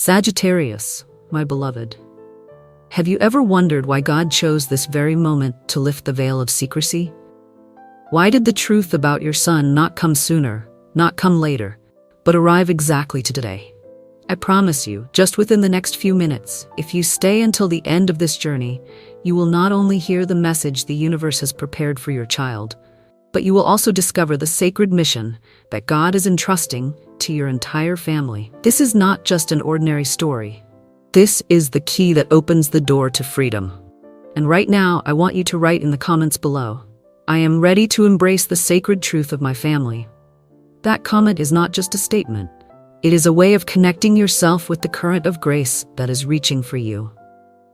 Sagittarius, my beloved. Have you ever wondered why God chose this very moment to lift the veil of secrecy? Why did the truth about your son not come sooner, not come later, but arrive exactly today? I promise you, just within the next few minutes, if you stay until the end of this journey, you will not only hear the message the universe has prepared for your child, but you will also discover the sacred mission that God is entrusting to your entire family. This is not just an ordinary story. This is the key that opens the door to freedom. And right now, I want you to write in the comments below, "I am ready to embrace the sacred truth of my family." That comment is not just a statement. It is a way of connecting yourself with the current of grace that is reaching for you.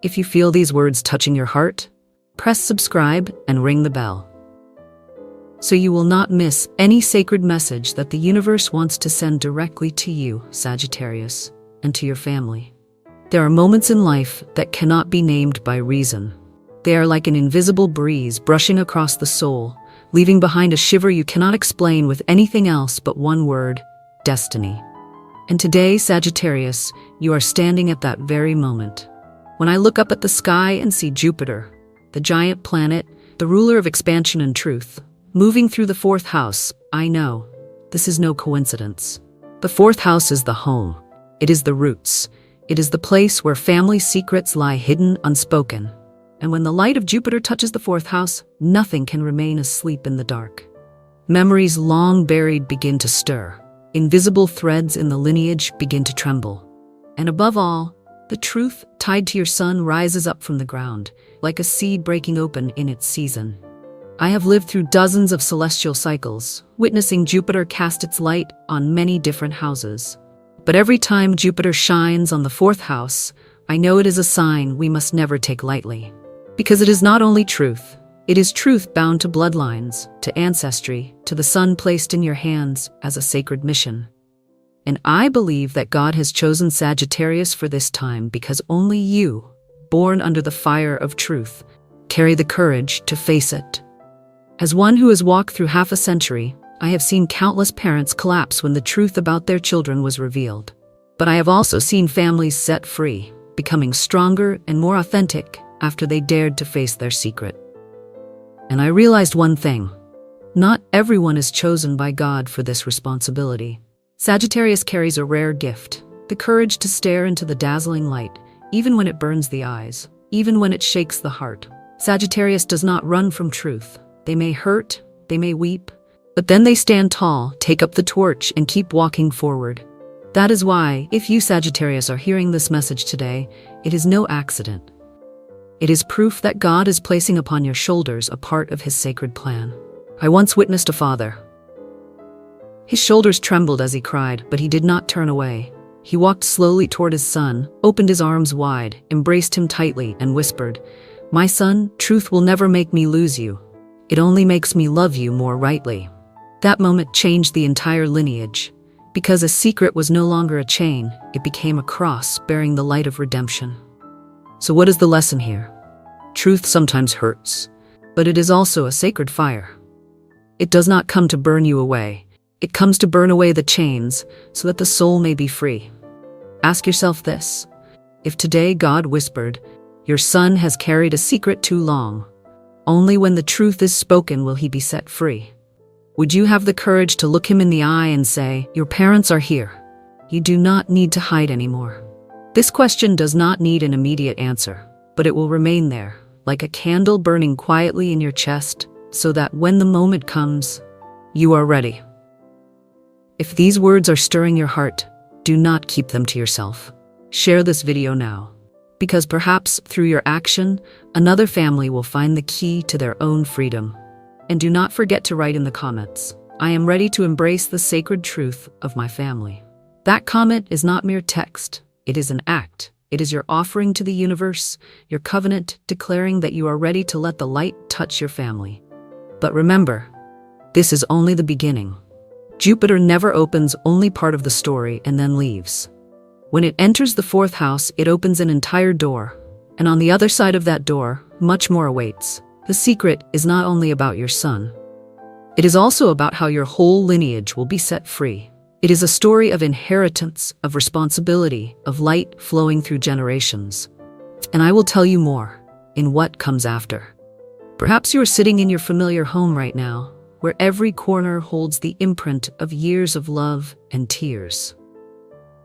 If you feel these words touching your heart, press subscribe and ring the bell, so you will not miss any sacred message that the universe wants to send directly to you, Sagittarius, and to your family. There are moments in life that cannot be named by reason. They are like an invisible breeze brushing across the soul, leaving behind a shiver you cannot explain with anything else but one word: destiny. And today, Sagittarius, you are standing at that very moment. When I look up at the sky and see Jupiter, the giant planet, the ruler of expansion and truth, moving through the fourth house, I know this is no coincidence. The fourth house is the home. It is the roots. It is the place where family secrets lie hidden, unspoken. And when the light of Jupiter touches the fourth house, nothing can remain asleep in the dark. Memories long buried begin to stir. Invisible threads in the lineage begin to tremble. And above all, the truth tied to your son rises up from the ground, like a seed breaking open in its season. I have lived through dozens of celestial cycles, witnessing Jupiter cast its light on many different houses. But every time Jupiter shines on the fourth house, I know it is a sign we must never take lightly. Because it is not only truth, it is truth bound to bloodlines, to ancestry, to the son placed in your hands as a sacred mission. And I believe that God has chosen Sagittarius for this time because only you, born under the fire of truth, carry the courage to face it. As one who has walked through half a century, I have seen countless parents collapse when the truth about their children was revealed. But I have also seen families set free, becoming stronger and more authentic after they dared to face their secret. And I realized one thing: not everyone is chosen by God for this responsibility. Sagittarius carries a rare gift, the courage to stare into the dazzling light, even when it burns the eyes, even when it shakes the heart. Sagittarius does not run from truth. They may hurt, they may weep, but then they stand tall, take up the torch, and keep walking forward. That is why, if you, Sagittarius, are hearing this message today, it is no accident. It is proof that God is placing upon your shoulders a part of His sacred plan. I once witnessed a father. His shoulders trembled as he cried, but he did not turn away. He walked slowly toward his son, opened his arms wide, embraced him tightly, and whispered, "My son, truth will never make me lose you. It only makes me love you more rightly." That moment changed the entire lineage. Because a secret was no longer a chain, it became a cross bearing the light of redemption. So what is the lesson here? Truth sometimes hurts, but it is also a sacred fire. It does not come to burn you away. It comes to burn away the chains so that the soul may be free. Ask yourself this: if today God whispered, "Your son has carried a secret too long," only when the truth is spoken will he be set free. Would you have the courage to look him in the eye and say, "Your parents are here. You do not need to hide anymore"? This question does not need an immediate answer, but it will remain there, like a candle burning quietly in your chest, so that when the moment comes, you are ready. If these words are stirring your heart, do not keep them to yourself. Share this video now, because perhaps through your action, another family will find the key to their own freedom. And do not forget to write in the comments, "I am ready to embrace the sacred truth of my family." That comment is not mere text. It is an act. It is your offering to the universe, your covenant declaring that you are ready to let the light touch your family. But remember, this is only the beginning. Jupiter never opens only part of the story and then leaves. When it enters the fourth house, it opens an entire door. And on the other side of that door, much more awaits. The secret is not only about your son. It is also about how your whole lineage will be set free. It is a story of inheritance, of responsibility, of light flowing through generations. And I will tell you more in what comes after. Perhaps you are sitting in your familiar home right now, where every corner holds the imprint of years of love and tears.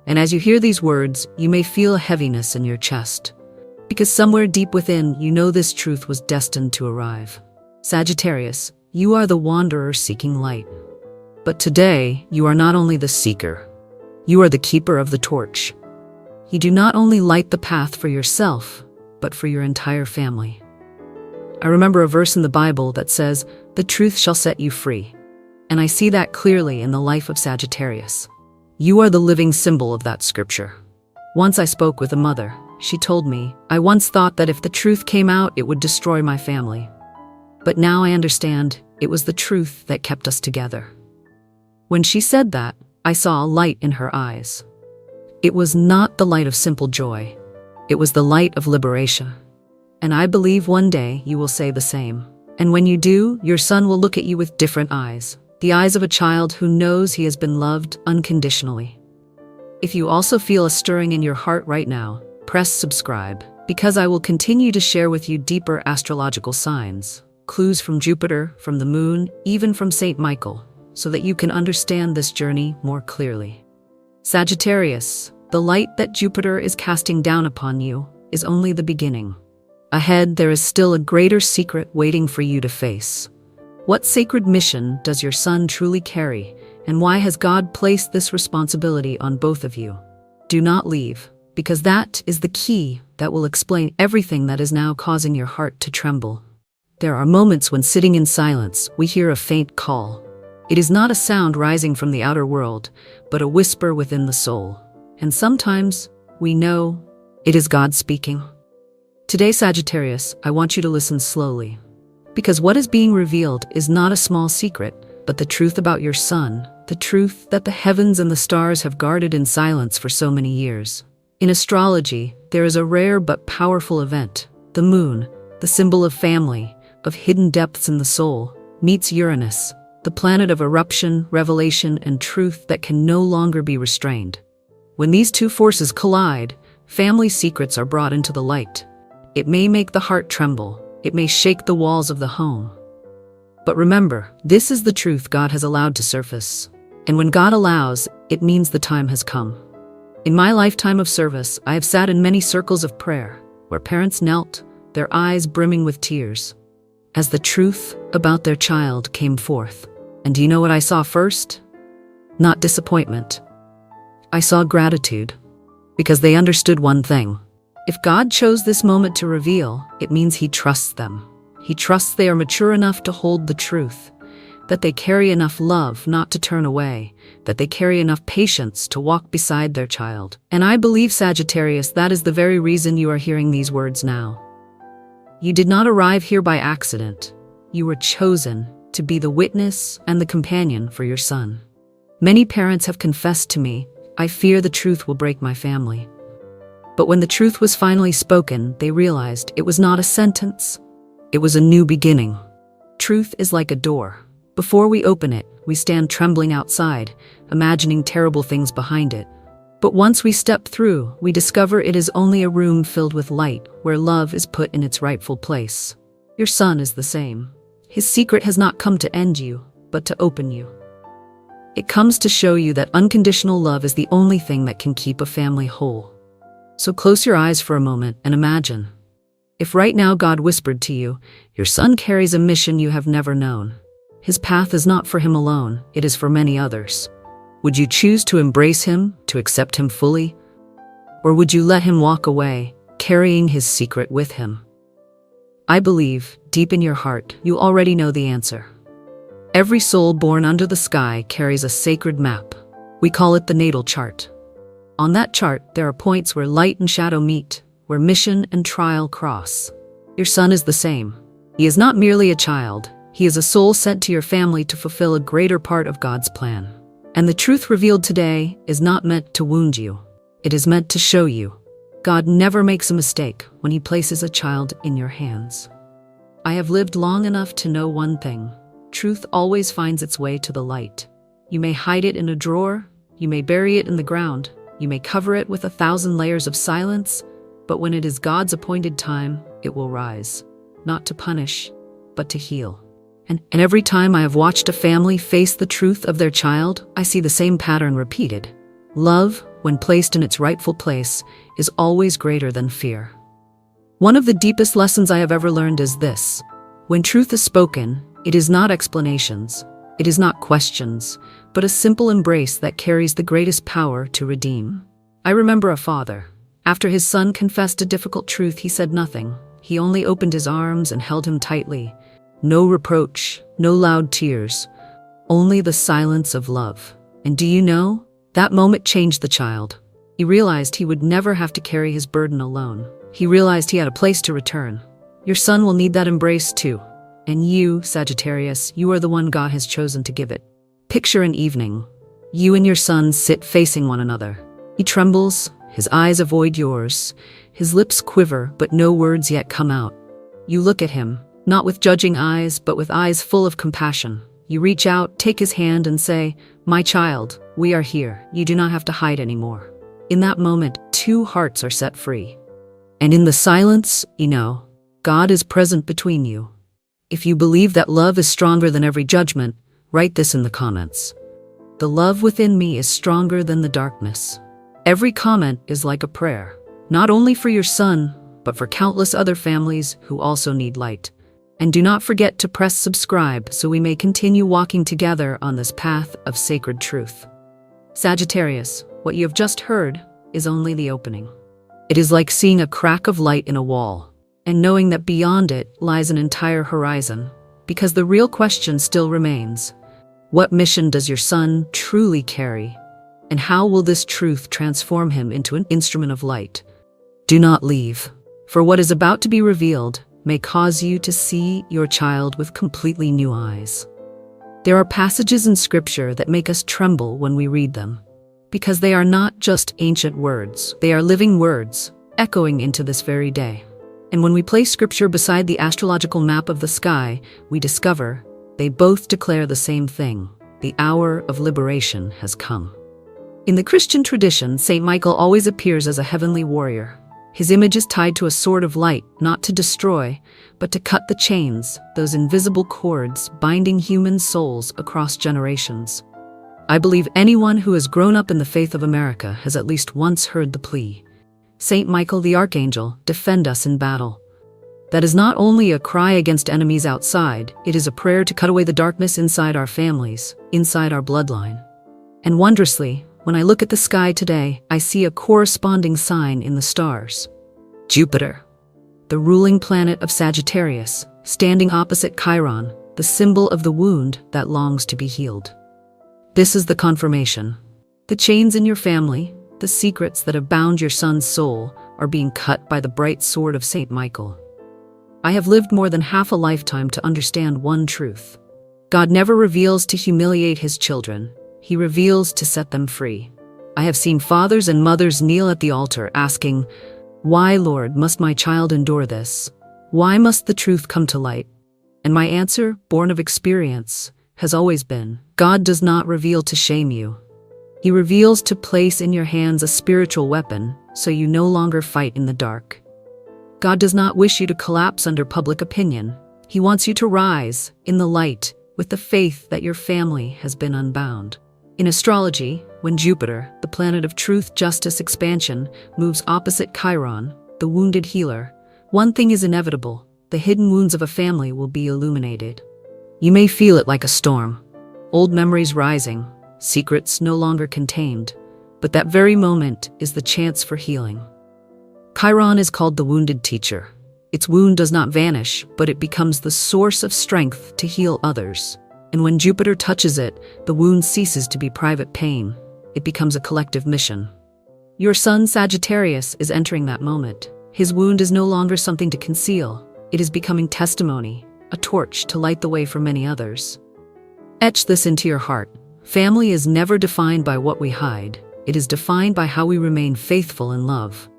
And as you hear these words, you may feel a heaviness in your chest, because somewhere deep within, you know this truth was destined to arrive. Sagittarius, you are the wanderer seeking light. But today, you are not only the seeker, you are the keeper of the torch. You do not only light the path for yourself, but for your entire family. I remember a verse in the Bible that says, "The truth shall set you free." And I see that clearly in the life of Sagittarius. You are the living symbol of that scripture. Once I spoke with a mother. She told me, "I once thought that if the truth came out, it would destroy my family. But now I understand it was the truth that kept us together." When she said that, I saw a light in her eyes. It was not the light of simple joy. It was the light of liberation. And I believe one day you will say the same. And when you do, your son will look at you with different eyes, the eyes of a child who knows he has been loved unconditionally. If you also feel a stirring in your heart right now, press subscribe, because I will continue to share with you deeper astrological signs, clues from Jupiter, from the moon, even from Saint Michael, so that you can understand this journey more clearly. Sagittarius, the light that Jupiter is casting down upon you is only the beginning. Ahead, there is still a greater secret waiting for you to face. What sacred mission does your son truly carry, and why has God placed this responsibility on both of you? Do not leave, because that is the key that will explain everything that is now causing your heart to tremble. There are moments when, sitting in silence, we hear a faint call. It is not a sound rising from the outer world, but a whisper within the soul. And sometimes we know it is God speaking. Today, Sagittarius, I want you to listen slowly. Because what is being revealed is not a small secret, but the truth about your son, the truth that the heavens and the stars have guarded in silence for so many years. In astrology, there is a rare but powerful event. The moon, the symbol of family, of hidden depths in the soul, meets Uranus, the planet of eruption, revelation, and truth that can no longer be restrained. When these two forces collide, family secrets are brought into the light. It may make the heart tremble. It may shake the walls of the home. But remember, this is the truth God has allowed to surface. And when God allows, it means the time has come. In my lifetime of service, I have sat in many circles of prayer, where parents knelt, their eyes brimming with tears, as the truth about their child came forth. And do you know what I saw first? Not disappointment. I saw gratitude, because they understood one thing. If God chose this moment to reveal, it means He trusts them. He trusts they are mature enough to hold the truth, that they carry enough love not to turn away, that they carry enough patience to walk beside their child. And I believe, Sagittarius, that is the very reason you are hearing these words now. You did not arrive here by accident. You were chosen to be the witness and the companion for your son. Many parents have confessed to me, "I fear the truth will break my family." But when the truth was finally spoken, they realized it was not a sentence. It was a new beginning. Truth is like a door. Before we open it, we stand trembling outside, imagining terrible things behind it. But once we step through, we discover it is only a room filled with light, where love is put in its rightful place. Your son is the same. His secret has not come to end you, but to open you. It comes to show you that unconditional love is the only thing that can keep a family whole. So close your eyes for a moment and imagine. If right now God whispered to you, your son carries a mission you have never known. His path is not for him alone, it is for many others. Would you choose to embrace him, to accept him fully? Or would you let him walk away, carrying his secret with him? I believe, deep in your heart, you already know the answer. Every soul born under the sky carries a sacred map. We call it the natal chart. On that chart, there are points where light and shadow meet, where mission and trial cross. Your son is the same. He is not merely a child. He is a soul sent to your family to fulfill a greater part of God's plan. And the truth revealed today is not meant to wound you. It is meant to show you. God never makes a mistake when He places a child in your hands. I have lived long enough to know one thing. Truth always finds its way to the light. You may hide it in a drawer, You may bury it in the ground, you may cover it with 1,000 layers of silence, but when it is God's appointed time, it will rise, not to punish, but to heal. And every time I have watched a family face the truth of their child, I see the same pattern repeated. Love, when placed in its rightful place, is always greater than fear. One of the deepest lessons I have ever learned is this: when truth is spoken, it is not explanations, it is not questions, but a simple embrace that carries the greatest power to redeem. I remember a father. After his son confessed a difficult truth, he said nothing. He only opened his arms and held him tightly. No reproach, no loud tears, only the silence of love. And do you know, that moment changed the child. He realized he would never have to carry his burden alone. He realized he had a place to return. Your son will need that embrace too. And you, Sagittarius, you are the one God has chosen to give it. Picture an evening. You and your son sit facing one another. He trembles, his eyes avoid yours, his lips quiver, but no words yet come out. You look at him, not with judging eyes, but with eyes full of compassion. You reach out, take his hand, and say, "My child, we are here. You do not have to hide anymore." In that moment, two hearts are set free. And in the silence, God is present between you. If you believe that love is stronger than every judgment, write this in the comments. The love within me is stronger than the darkness. Every comment is like a prayer, not only for your son, but for countless other families who also need light. And do not forget to press subscribe so we may continue walking together on this path of sacred truth. Sagittarius, what you have just heard is only the opening. It is like seeing a crack of light in a wall, and knowing that beyond it lies an entire horizon, because the real question still remains. What mission does your son truly carry? And how will this truth transform him into an instrument of light? Do not leave, for what is about to be revealed may cause you to see your child with completely new eyes. There are passages in Scripture that make us tremble when we read them, because they are not just ancient words, they are living words, echoing into this very day. And when we place Scripture beside the astrological map of the sky, we discover they both declare the same thing: the hour of liberation has come. In the Christian tradition, Saint Michael always appears as a heavenly warrior. His image is tied to a sword of light, not to destroy, but to cut the chains, those invisible cords binding human souls across generations. I believe anyone who has grown up in the faith of America has at least once heard the plea, "Saint Michael the Archangel, defend us in battle." That is not only a cry against enemies outside, it is a prayer to cut away the darkness inside our families, inside our bloodline. And wondrously, when I look at the sky today, I see a corresponding sign in the stars. Jupiter, the ruling planet of Sagittarius, standing opposite Chiron, the symbol of the wound that longs to be healed. This is the confirmation. The chains in your family, the secrets that have bound your son's soul, are being cut by the bright sword of Saint Michael. I have lived more than half a lifetime to understand one truth. God never reveals to humiliate his children. He reveals to set them free. I have seen fathers and mothers kneel at the altar asking, "Why, Lord, must my child endure this? Why must the truth come to light?" And my answer, born of experience, has always been, God does not reveal to shame you. He reveals to place in your hands a spiritual weapon so you no longer fight in the dark. God does not wish you to collapse under public opinion. He wants you to rise in the light with the faith that your family has been unbound. In astrology, when Jupiter, the planet of truth, justice, expansion, moves opposite Chiron, the wounded healer, one thing is inevitable: the hidden wounds of a family will be illuminated. You may feel it like a storm, old memories rising, secrets no longer contained, but that very moment is the chance for healing. Chiron is called the wounded teacher. Its wound does not vanish, but it becomes the source of strength to heal others. And when Jupiter touches it, the wound ceases to be private pain. It becomes a collective mission. Your son Sagittarius is entering that moment. His wound is no longer something to conceal. It is becoming testimony, a torch to light the way for many others. Etch this into your heart. Family is never defined by what we hide. It is defined by how we remain faithful in love.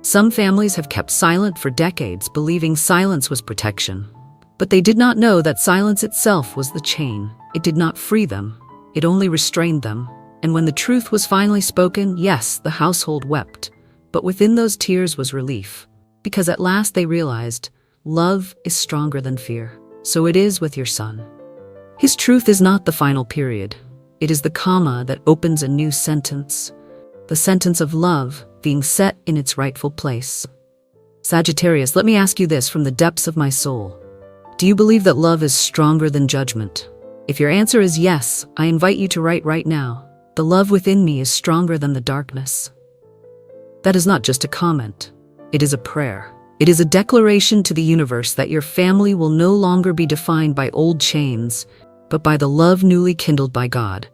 Some families have kept silent for decades, believing silence was protection. But they did not know that silence itself was the chain. It did not free them. It only restrained them. And when the truth was finally spoken, yes, the household wept. But within those tears was relief. Because at last they realized, love is stronger than fear. So it is with your son. His truth is not the final period. It is the comma that opens a new sentence. The sentence of love being set in its rightful place. Sagittarius, let me ask you this from the depths of my soul. Do you believe that love is stronger than judgment? If your answer is yes, I invite you to write right now. The love within me is stronger than the darkness. That is not just a comment. It is a prayer. It is a declaration to the universe that your family will no longer be defined by old chains, but by the love newly kindled by God.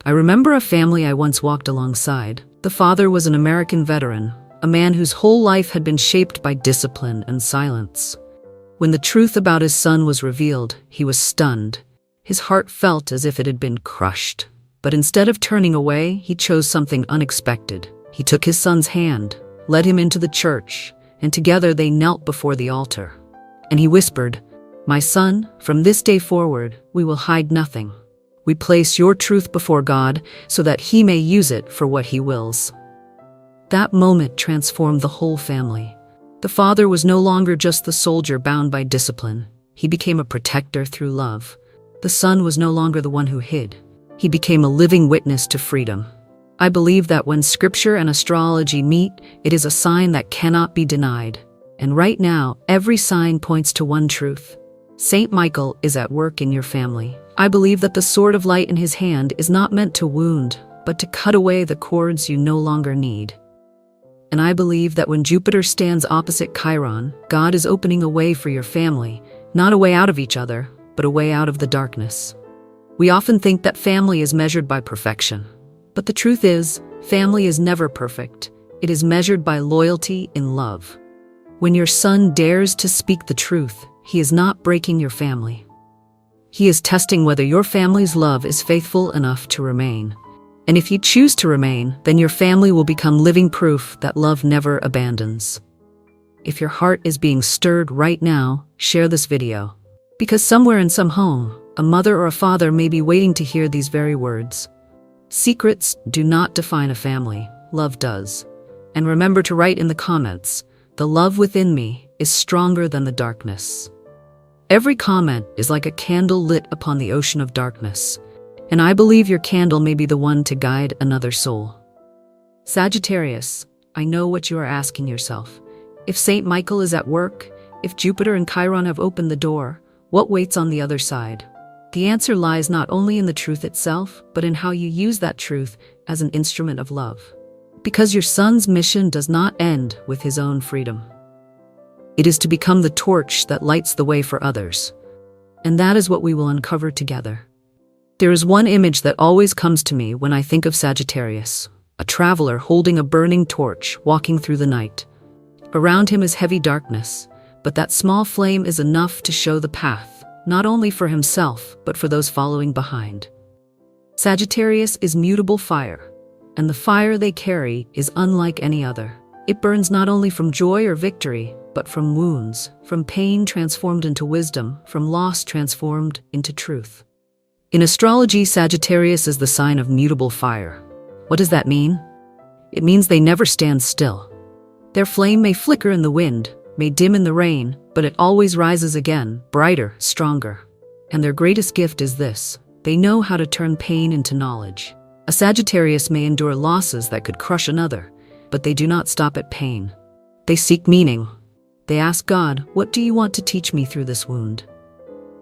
I remember a family I once walked alongside. The father was an American veteran, a man whose whole life had been shaped by discipline and silence. When the truth about his son was revealed, he was stunned. His heart felt as if it had been crushed. But instead of turning away, he chose something unexpected. He took his son's hand, led him into the church, and together they knelt before the altar. And he whispered, "My son, from this day forward, we will hide nothing. We place your truth before God so that He may use it for what He wills." That moment transformed the whole family. The father was no longer just the soldier bound by discipline. He became a protector through love. The son was no longer the one who hid. He became a living witness to freedom. I believe that when scripture and astrology meet, it is a sign that cannot be denied. And right now, every sign points to one truth. Saint Michael is at work in your family. I believe that the sword of light in his hand is not meant to wound, but to cut away the cords you no longer need. And I believe that when Jupiter stands opposite Chiron, God is opening a way for your family, not a way out of each other, but a way out of the darkness. We often think that family is measured by perfection. But the truth is, family is never perfect. It is measured by loyalty in love. When your son dares to speak the truth, he is not breaking your family. He is testing whether your family's love is faithful enough to remain. And if you choose to remain, then your family will become living proof that love never abandons. If your heart is being stirred right now, share this video. Because somewhere in some home, a mother or a father may be waiting to hear these very words. Secrets do not define a family, love does. And remember to write in the comments, the love within me is stronger than the darkness. Every comment is like a candle lit upon the ocean of darkness, and I believe your candle may be the one to guide another soul. Sagittarius, I know what you are asking yourself. If Saint Michael is at work, if Jupiter and Chiron have opened the door, what waits on the other side? The answer lies not only in the truth itself, but in how you use that truth as an instrument of love. Because your son's mission does not end with his own freedom. It is to become the torch that lights the way for others. And that is what we will uncover together. There is one image that always comes to me when I think of Sagittarius, a traveler holding a burning torch, walking through the night. Around him is heavy darkness, but that small flame is enough to show the path. Not only for himself, but for those following behind. Sagittarius is mutable fire, and the fire they carry is unlike any other. It burns not only from joy or victory, but from wounds, from pain transformed into wisdom, from loss transformed into truth. In astrology, Sagittarius is the sign of mutable fire. What does that mean? It means they never stand still. Their flame may flicker in the wind, may dim in the rain, but it always rises again, brighter, stronger. And their greatest gift is this: they know how to turn pain into knowledge. A Sagittarius may endure losses that could crush another, but they do not stop at pain. They seek meaning. They ask God, "What do you want to teach me through this wound?"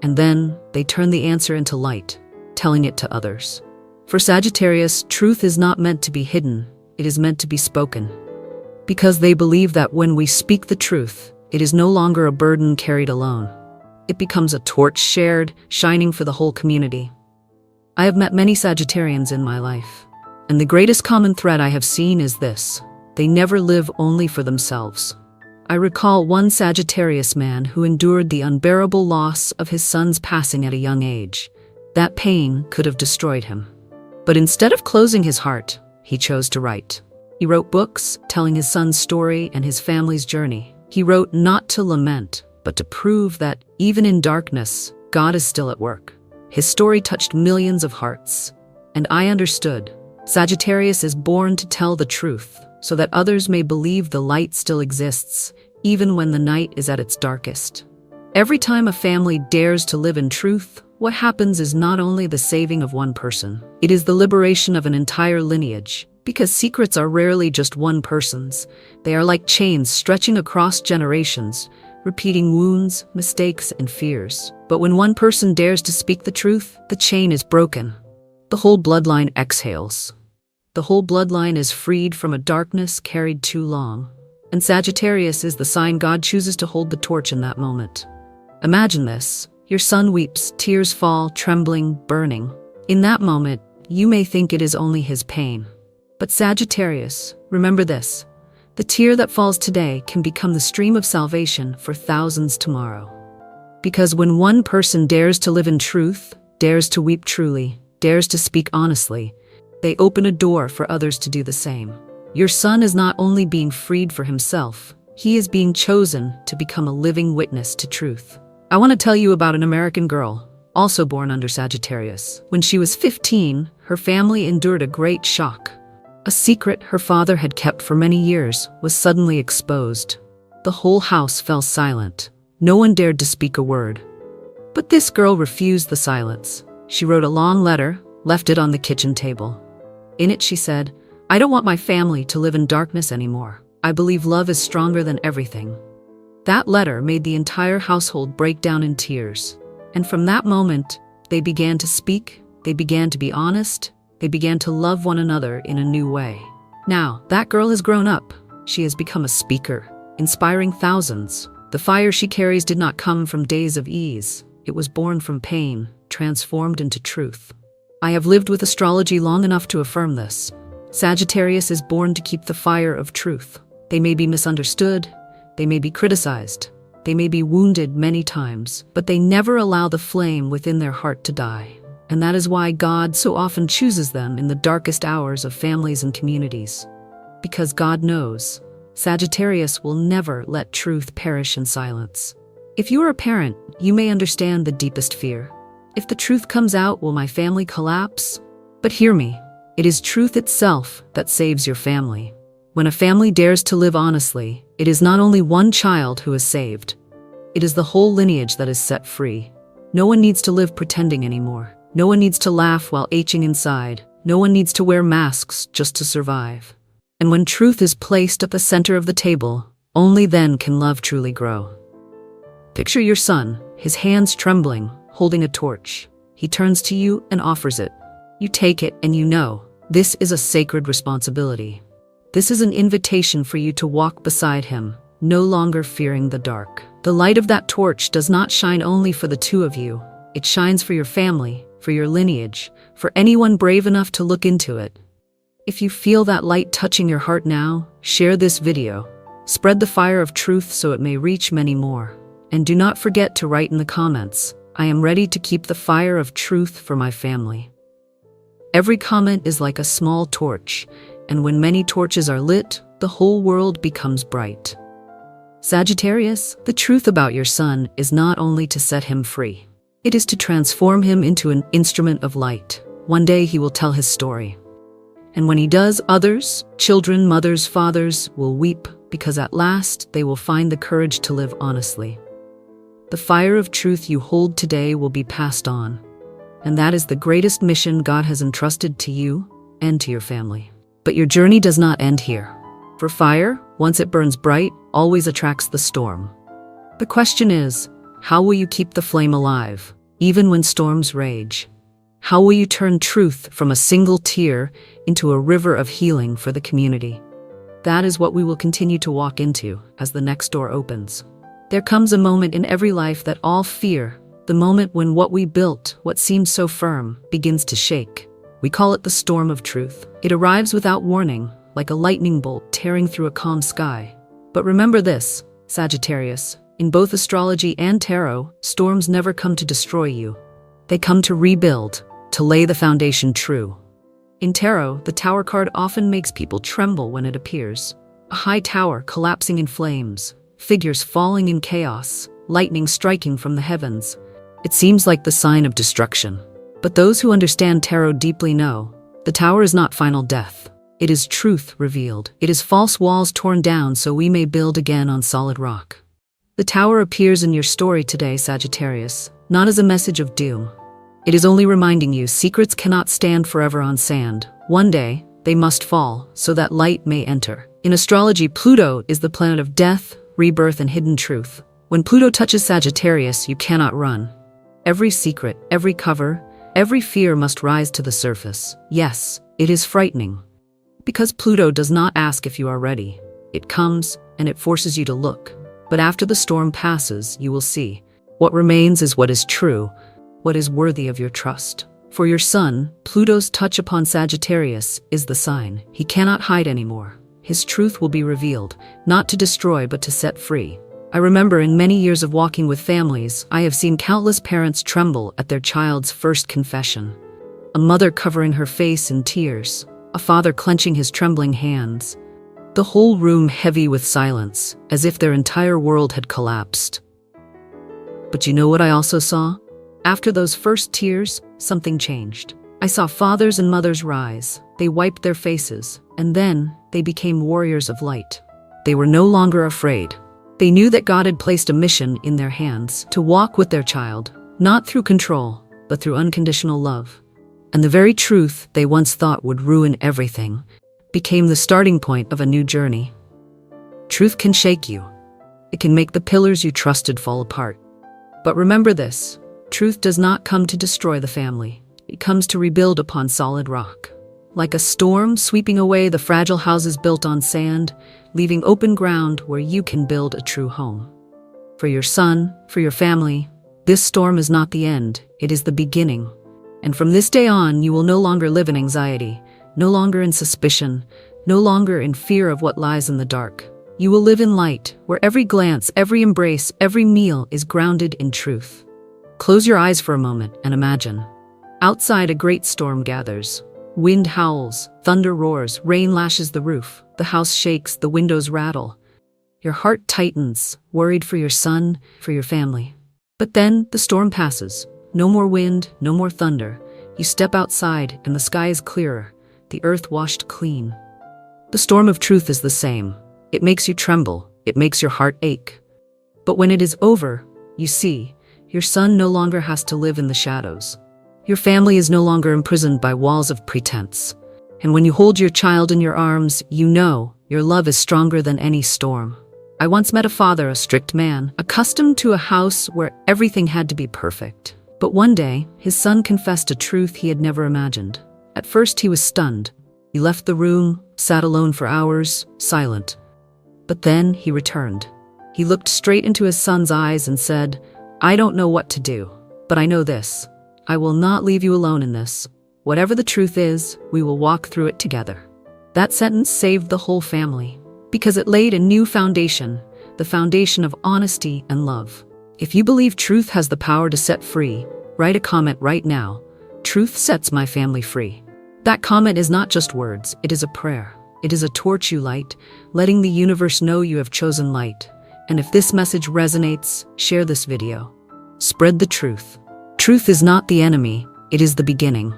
And then they turn the answer into light, telling it to others. For Sagittarius, truth is not meant to be hidden, it is meant to be spoken. Because they believe that when we speak the truth, it is no longer a burden carried alone. It becomes a torch shared, shining for the whole community. I have met many Sagittarians in my life, and the greatest common thread I have seen is this: they never live only for themselves. I recall one Sagittarius man who endured the unbearable loss of his son's passing at a young age. That pain could have destroyed him. But instead of closing his heart, he chose to write. He wrote books, telling his son's story and his family's journey. He wrote not to lament, but to prove that, even in darkness, God is still at work. His story touched millions of hearts. And I understood. Sagittarius is born to tell the truth, so that others may believe the light still exists, even when the night is at its darkest. Every time a family dares to live in truth, what happens is not only the saving of one person, it is the liberation of an entire lineage. Because secrets are rarely just one person's. They are like chains stretching across generations, repeating wounds, mistakes, and fears. But when one person dares to speak the truth, the chain is broken. The whole bloodline exhales. The whole bloodline is freed from a darkness carried too long. And Sagittarius is the sign God chooses to hold the torch in that moment. Imagine this. Your son weeps, tears fall, trembling, burning. In that moment, you may think it is only his pain. But Sagittarius, remember this. The tear that falls today can become the stream of salvation for thousands tomorrow. Because when one person dares to live in truth, dares to weep truly, dares to speak honestly, they open a door for others to do the same. Your son is not only being freed for himself, he is being chosen to become a living witness to truth. I want to tell you about an American girl, also born under Sagittarius. When she was 15, her family endured a great shock. A secret her father had kept for many years was suddenly exposed. The whole house fell silent. No one dared to speak a word. But this girl refused the silence. She wrote a long letter, left it on the kitchen table. In it she said, "I don't want my family to live in darkness anymore. I believe love is stronger than everything." That letter made the entire household break down in tears. And from that moment, they began to speak, they began to be honest, they began to love one another in a new way. Now, that girl has grown up. She has become a speaker, inspiring thousands. The fire she carries did not come from days of ease. It was born from pain, transformed into truth. I have lived with astrology long enough to affirm this. Sagittarius is born to keep the fire of truth. They may be misunderstood, they may be criticized, they may be wounded many times, but they never allow the flame within their heart to die. And that is why God so often chooses them in the darkest hours of families and communities. Because God knows, Sagittarius will never let truth perish in silence. If you are a parent, you may understand the deepest fear. If the truth comes out, will my family collapse? But hear me, it is truth itself that saves your family. When a family dares to live honestly, it is not only one child who is saved. It is the whole lineage that is set free. No one needs to live pretending anymore. No one needs to laugh while aching inside. No one needs to wear masks just to survive. And when truth is placed at the center of the table, only then can love truly grow. Picture your son, his hands trembling, holding a torch. He turns to you and offers it. You take it and you know, this is a sacred responsibility. This is an invitation for you to walk beside him, no longer fearing the dark. The light of that torch does not shine only for the two of you. It shines for your family, for your lineage, for anyone brave enough to look into it. If you feel that light touching your heart now, share this video. Spread the fire of truth so it may reach many more. And do not forget to write in the comments, "I am ready to keep the fire of truth for my family." Every comment is like a small torch, and when many torches are lit, the whole world becomes bright. Sagittarius, the truth about your son is not only to set him free. It is to transform him into an instrument of light. One day he will tell his story. And when he does, others, children, mothers, fathers, will weep because at last they will find the courage to live honestly. The fire of truth you hold today will be passed on. And that is the greatest mission God has entrusted to you and to your family. But your journey does not end here. For fire, once it burns bright, always attracts the storm. The question is, how will you keep the flame alive, even when storms rage? How will you turn truth from a single tear into a river of healing for the community? That is what we will continue to walk into as the next door opens. There comes a moment in every life that all fear, the moment when what we built, what seemed so firm, begins to shake. We call it the storm of truth. It arrives without warning, like a lightning bolt tearing through a calm sky. But remember this, Sagittarius, in both astrology and tarot, storms never come to destroy you. They come to rebuild, to lay the foundation true. In tarot, the Tower card often makes people tremble when it appears. A high tower collapsing in flames, figures falling in chaos, lightning striking from the heavens. It seems like the sign of destruction. But those who understand tarot deeply know, the tower is not final death. It is truth revealed. It is false walls torn down so we may build again on solid rock. The tower appears in your story today, Sagittarius, not as a message of doom. It is only reminding you secrets cannot stand forever on sand. One day, they must fall so that light may enter. In astrology, Pluto is the planet of death, rebirth, and hidden truth. When Pluto touches Sagittarius, you cannot run. Every secret, every cover, every fear must rise to the surface. Yes, it is frightening. Because Pluto does not ask if you are ready. It comes, and it forces you to look. But after the storm passes, you will see. What remains is what is true, what is worthy of your trust. For your son, Pluto's touch upon Sagittarius is the sign. He cannot hide anymore. His truth will be revealed, not to destroy but to set free. I remember in many years of walking with families, I have seen countless parents tremble at their child's first confession. A mother covering her face in tears, a father clenching his trembling hands. The whole room heavy with silence, as if their entire world had collapsed. But you know what I also saw? After those first tears, something changed. I saw fathers and mothers rise. They wiped their faces, and then they became warriors of light. They were no longer afraid. They knew that God had placed a mission in their hands to walk with their child, not through control, but through unconditional love. And the very truth they once thought would ruin everything became the starting point of a new journey. Truth can shake you. It can make the pillars you trusted fall apart. But remember this, truth does not come to destroy the family. It comes to rebuild upon solid rock. Like a storm sweeping away the fragile houses built on sand, leaving open ground where you can build a true home. For your son, for your family, this storm is not the end, it is the beginning. And from this day on, you will no longer live in anxiety, no longer in suspicion, no longer in fear of what lies in the dark. You will live in light, where every glance, every embrace, every meal is grounded in truth. Close your eyes for a moment and imagine. Outside, a great storm gathers. Wind howls, thunder roars, rain lashes the roof. The house shakes, the windows rattle. Your heart tightens, worried for your son, for your family. But then the storm passes. No more wind, no more thunder. You step outside and the sky is clearer, the earth washed clean. The storm of truth is the same. It makes you tremble, it makes your heart ache. But when it is over, you see, your son no longer has to live in the shadows. Your family is no longer imprisoned by walls of pretense. And when you hold your child in your arms, you know your love is stronger than any storm. I once met a father, a strict man, accustomed to a house where everything had to be perfect. But one day, his son confessed a truth he had never imagined. At first he was stunned. He left the room, sat alone for hours, silent. But then he returned. He looked straight into his son's eyes and said, "I don't know what to do, but I know this. I will not leave you alone in this. Whatever the truth is, we will walk through it together." That sentence saved the whole family, because it laid a new foundation, the foundation of honesty and love. If you believe truth has the power to set free, write a comment right now. Truth sets my family free. That comment is not just words, it is a prayer. It is a torch you light, letting the universe know you have chosen light. And if this message resonates, share this video. Spread the truth. Truth is not the enemy, it is the beginning.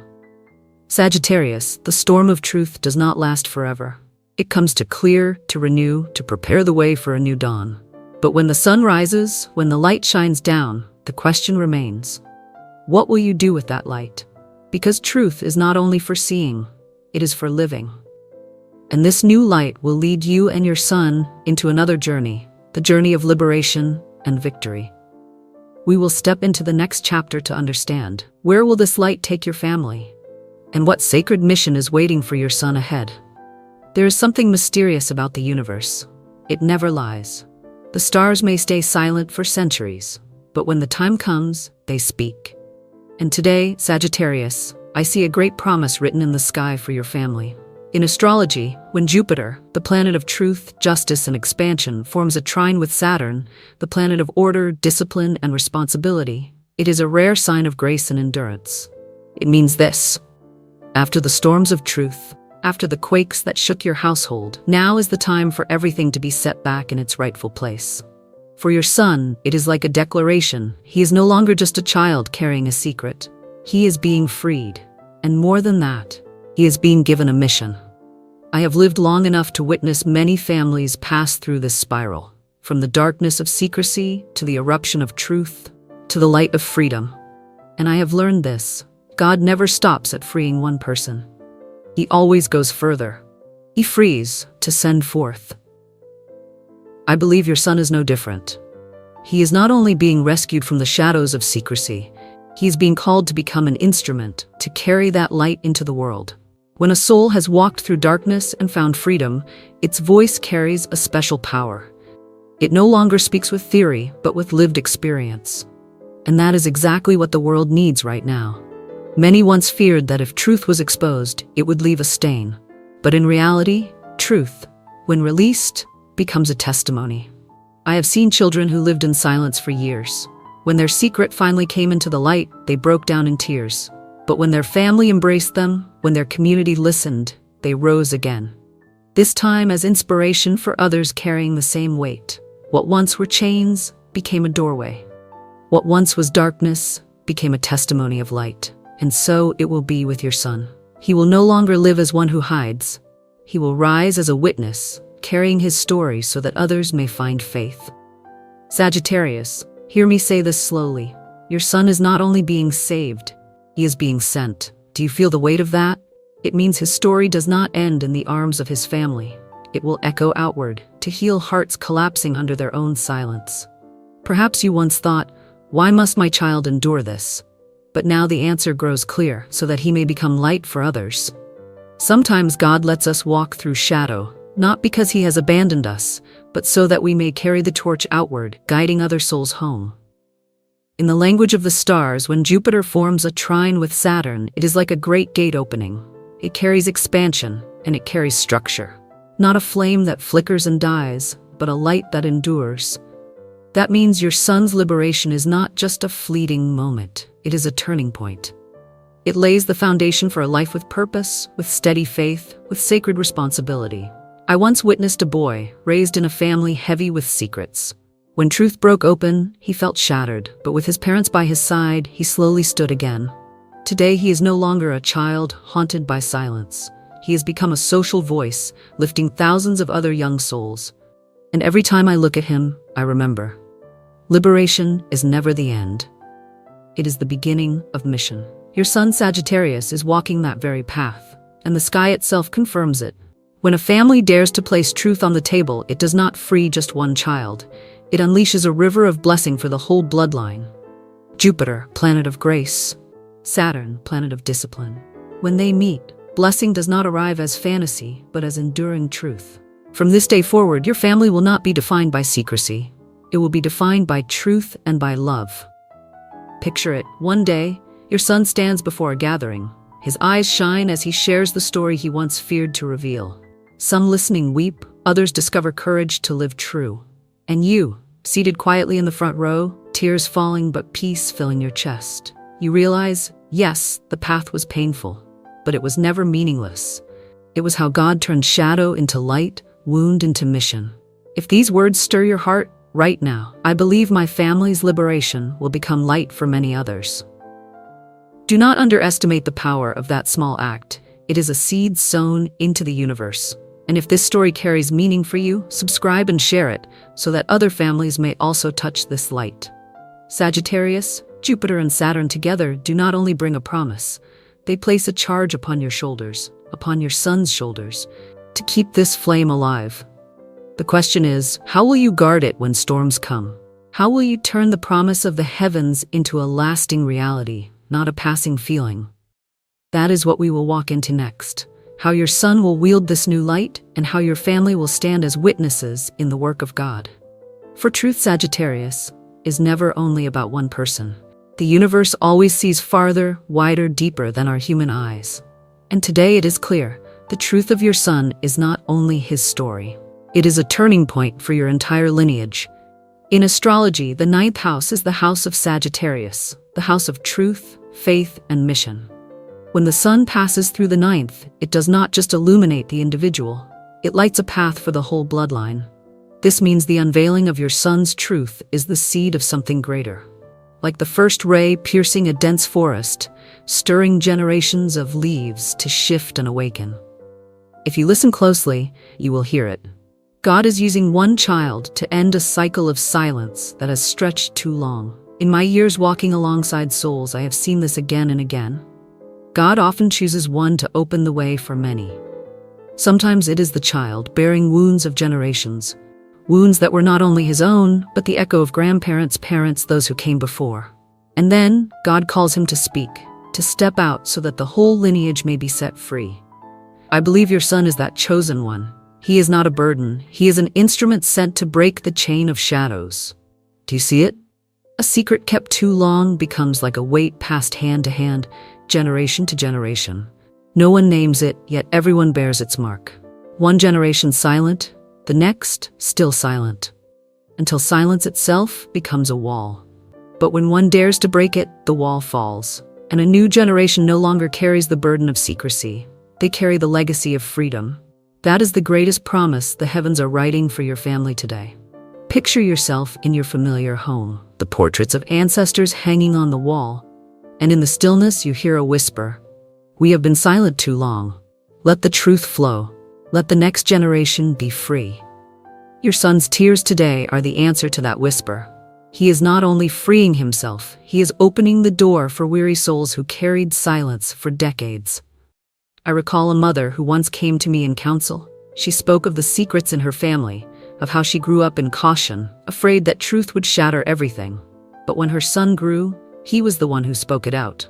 Sagittarius, the storm of truth does not last forever. It comes to clear, to renew, to prepare the way for a new dawn. But when the sun rises, when the light shines down, the question remains. What will you do with that light? Because truth is not only for seeing, it is for living. And this new light will lead you and your son into another journey, the journey of liberation and victory. We will step into the next chapter to understand, where will this light take your family? And what sacred mission is waiting for your son ahead? There is something mysterious about the universe. It never lies. The stars may stay silent for centuries, but when the time comes, they speak. And today, Sagittarius, I see a great promise written in the sky for your family. In astrology, when Jupiter, the planet of truth, justice, and expansion, forms a trine with Saturn, the planet of order, discipline, and responsibility, it is a rare sign of grace and endurance. It means this: after the storms of truth, after the quakes that shook your household, now is the time for everything to be set back in its rightful place. For your son, it is like a declaration. He is no longer just a child carrying a secret. He is being freed. And more than that, he is being given a mission. I have lived long enough to witness many families pass through this spiral, from the darkness of secrecy to the eruption of truth to the light of freedom. And I have learned this: God never stops at freeing one person. He always goes further. He frees to send forth. I believe your son is no different. He is not only being rescued from the shadows of secrecy, he is being called to become an instrument to carry that light into the world. When a soul has walked through darkness and found freedom, its voice carries a special power. It no longer speaks with theory, but with lived experience. And that is exactly what the world needs right now. Many once feared that if truth was exposed, it would leave a stain. But in reality, truth, when released, becomes a testimony. I have seen children who lived in silence for years. When their secret finally came into the light, they broke down in tears. But when their family embraced them, when their community listened, they rose again. This time as inspiration for others carrying the same weight. What once were chains became a doorway. What once was darkness became a testimony of light. And so it will be with your son. He will no longer live as one who hides. He will rise as a witness, carrying his story so that others may find faith. Sagittarius, hear me say this slowly. Your son is not only being saved, he is being sent. Do you feel the weight of that? It means his story does not end in the arms of his family. It will echo outward to heal hearts collapsing under their own silence. Perhaps you once thought, why must my child endure this? But now the answer grows clear so that he may become light for others. Sometimes God lets us walk through shadow, not because he has abandoned us, but so that we may carry the torch outward, guiding other souls home. In the language of the stars, when Jupiter forms a trine with Saturn, it is like a great gate opening. It carries expansion, and it carries structure. Not a flame that flickers and dies, but a light that endures. That means your son's liberation is not just a fleeting moment. It is a turning point. It lays the foundation for a life with purpose, with steady faith, with sacred responsibility. I once witnessed a boy raised in a family heavy with secrets. When truth broke open, he felt shattered, but with his parents by his side, he slowly stood again. Today, he is no longer a child haunted by silence. He has become a social voice, lifting thousands of other young souls. And every time I look at him, I remember. Liberation is never the end. It is the beginning of mission. Your son Sagittarius is walking that very path, and the sky itself confirms it. When a family dares to place truth on the table, it does not free just one child. It unleashes a river of blessing for the whole bloodline. Jupiter, planet of grace. Saturn, planet of discipline. When they meet, blessing does not arrive as fantasy, but as enduring truth. From this day forward, your family will not be defined by secrecy. It will be defined by truth and by love. Picture it. One day, your son stands before a gathering. His eyes shine as he shares the story he once feared to reveal. Some listening weep, others discover courage to live true. And you, seated quietly in the front row, tears falling but peace filling your chest. You realize, yes, the path was painful, but it was never meaningless. It was how God turned shadow into light, wound into mission. If these words stir your heart right now, I believe my family's liberation will become light for many others. Do not underestimate the power of that small act. It is a seed sown into the universe. And if this story carries meaning for you, subscribe and share it so that other families may also touch this light. Sagittarius, Jupiter and Saturn together do not only bring a promise, they place a charge upon your shoulders, upon your son's shoulders, to keep this flame alive. The question is, how will you guard it when storms come? How will you turn the promise of the heavens into a lasting reality, not a passing feeling? That is what we will walk into next. How your son will wield this new light, and how your family will stand as witnesses in the work of God. For truth, Sagittarius, is never only about one person. The universe always sees farther, wider, deeper than our human eyes. And today it is clear, the truth of your son is not only his story. It is a turning point for your entire lineage. In astrology, the 9th house is the house of Sagittarius, the house of truth, faith, and mission. When the sun passes through the 9th, it does not just illuminate the individual, it lights a path for the whole bloodline. This means the unveiling of your son's truth is the seed of something greater. like the first ray piercing a dense forest, stirring generations of leaves to shift and awaken. If you listen closely, you will hear it. God is using one child to end a cycle of silence that has stretched too long. In my years walking alongside souls, I have seen this again and again. God often chooses one to open the way for many. Sometimes it is the child bearing wounds of generations, wounds that were not only his own, but the echo of grandparents, parents, those who came before. And then God calls him to speak, to step out so that the whole lineage may be set free. I believe your son is that chosen one. He is not a burden. He is an instrument sent to break the chain of shadows. Do you see it? A secret kept too long becomes like a weight passed hand to hand, generation to generation. No one names it, yet everyone bears its mark. One generation silent, the next still silent, until silence itself becomes a wall. But when one dares to break it, the wall falls, and a new generation no longer carries the burden of secrecy. They carry the legacy of freedom. That is the greatest promise the heavens are writing for your family today. Picture yourself in your familiar home, the portraits of ancestors hanging on the wall, and in the stillness you hear a whisper. We have been silent too long. Let the truth flow. Let the next generation be free. Your son's tears today are the answer to that whisper. He is not only freeing himself, he is opening the door for weary souls who carried silence for decades. I recall a mother who once came to me in counsel. She spoke of the secrets in her family, of how she grew up in caution, afraid that truth would shatter everything. But when her son grew, he was the one who spoke it out.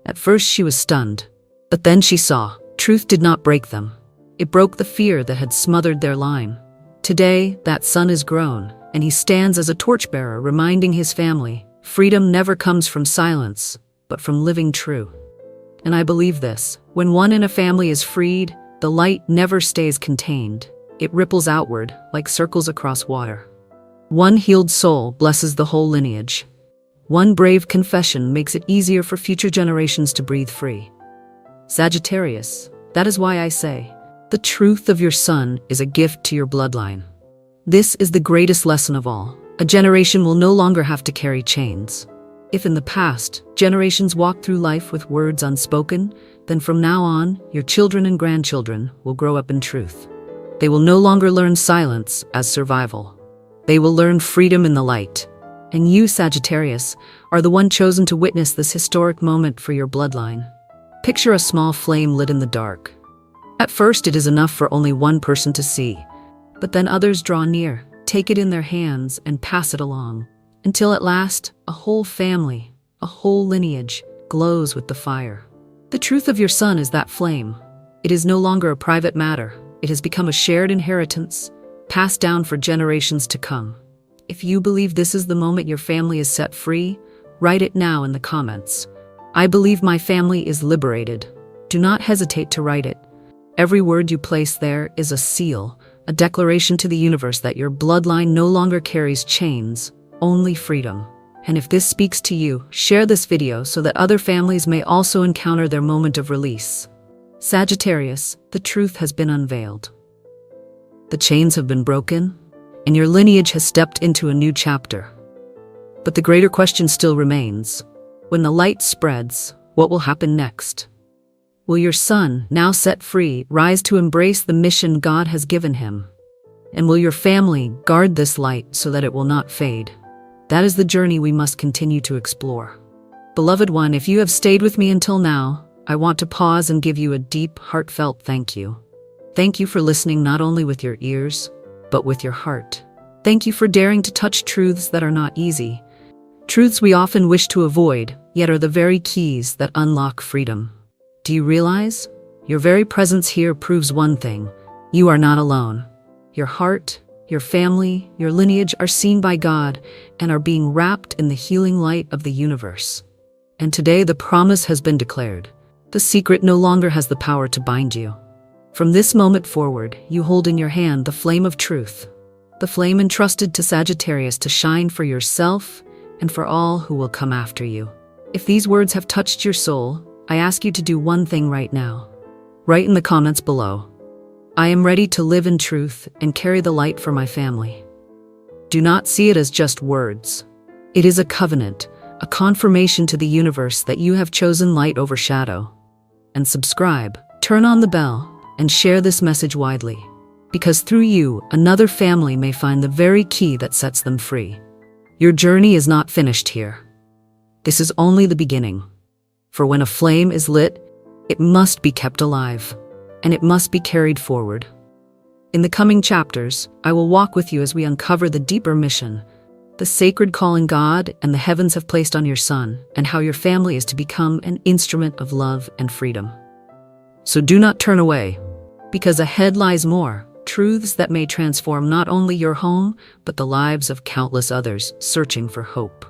At first she was stunned, but then she saw, truth did not break them. It broke the fear that had smothered their line. Today, that son is grown, and he stands as a torchbearer reminding his family, freedom never comes from silence, but from living true. And I believe this, when one in a family is freed, the light never stays contained. It ripples outward, like circles across water. One healed soul blesses the whole lineage. One brave confession makes it easier for future generations to breathe free. Sagittarius, that is why I say, the truth of your son is a gift to your bloodline. This is the greatest lesson of all. A generation will no longer have to carry chains. If in the past, generations walked through life with words unspoken, then from now on, your children and grandchildren will grow up in truth. They will no longer learn silence as survival. They will learn freedom in the light. And you, Sagittarius, are the one chosen to witness this historic moment for your bloodline. Picture a small flame lit in the dark. At first, it is enough for only one person to see, but then others draw near, take it in their hands, and pass it along, until at last, a whole family, a whole lineage, glows with the fire. The truth of your son is that flame. It is no longer a private matter. It has become a shared inheritance, passed down for generations to come. If you believe this is the moment your family is set free, write it now in the comments. I believe my family is liberated. Do not hesitate to write it. Every word you place there is a seal, a declaration to the universe that your bloodline no longer carries chains, only freedom. And if this speaks to you, share this video so that other families may also encounter their moment of release. Sagittarius, the truth has been unveiled. The chains have been broken, and your lineage has stepped into a new chapter. But the greater question still remains. When the light spreads, what will happen next? Will your son, now set free, rise to embrace the mission God has given him? And will your family guard this light so that it will not fade? That is the journey we must continue to explore. Beloved one, if you have stayed with me until now, I want to pause and give you a deep, heartfelt thank you. Thank you for listening not only with your ears, but with your heart. Thank you for daring to touch truths that are not easy. Truths we often wish to avoid, yet are the very keys that unlock freedom. Do you realize? Your very presence here proves one thing. You are not alone. Your heart, your family, your lineage are seen by God and are being wrapped in the healing light of the universe. And today the promise has been declared. The secret no longer has the power to bind you. From this moment forward, you hold in your hand the flame of truth, the flame entrusted to Sagittarius to shine for yourself and for all who will come after you. If these words have touched your soul, I ask you to do one thing right now. Write in the comments below, I am ready to live in truth and carry the light for my family. Do not see it as just words. It is a covenant a confirmation to the universe that you have chosen light over shadow. And subscribe, turn on the bell, and share this message widely. Because through you, another family may find the very key that sets them free. Your journey is not finished here. This is only the beginning. For when a flame is lit, it must be kept alive, and it must be carried forward. In the coming chapters, I will walk with you as we uncover the deeper mission, the sacred calling God and the heavens have placed on your son, and how your family is to become an instrument of love and freedom. So do not turn away, because ahead lies more, truths that may transform not only your home, but the lives of countless others searching for hope.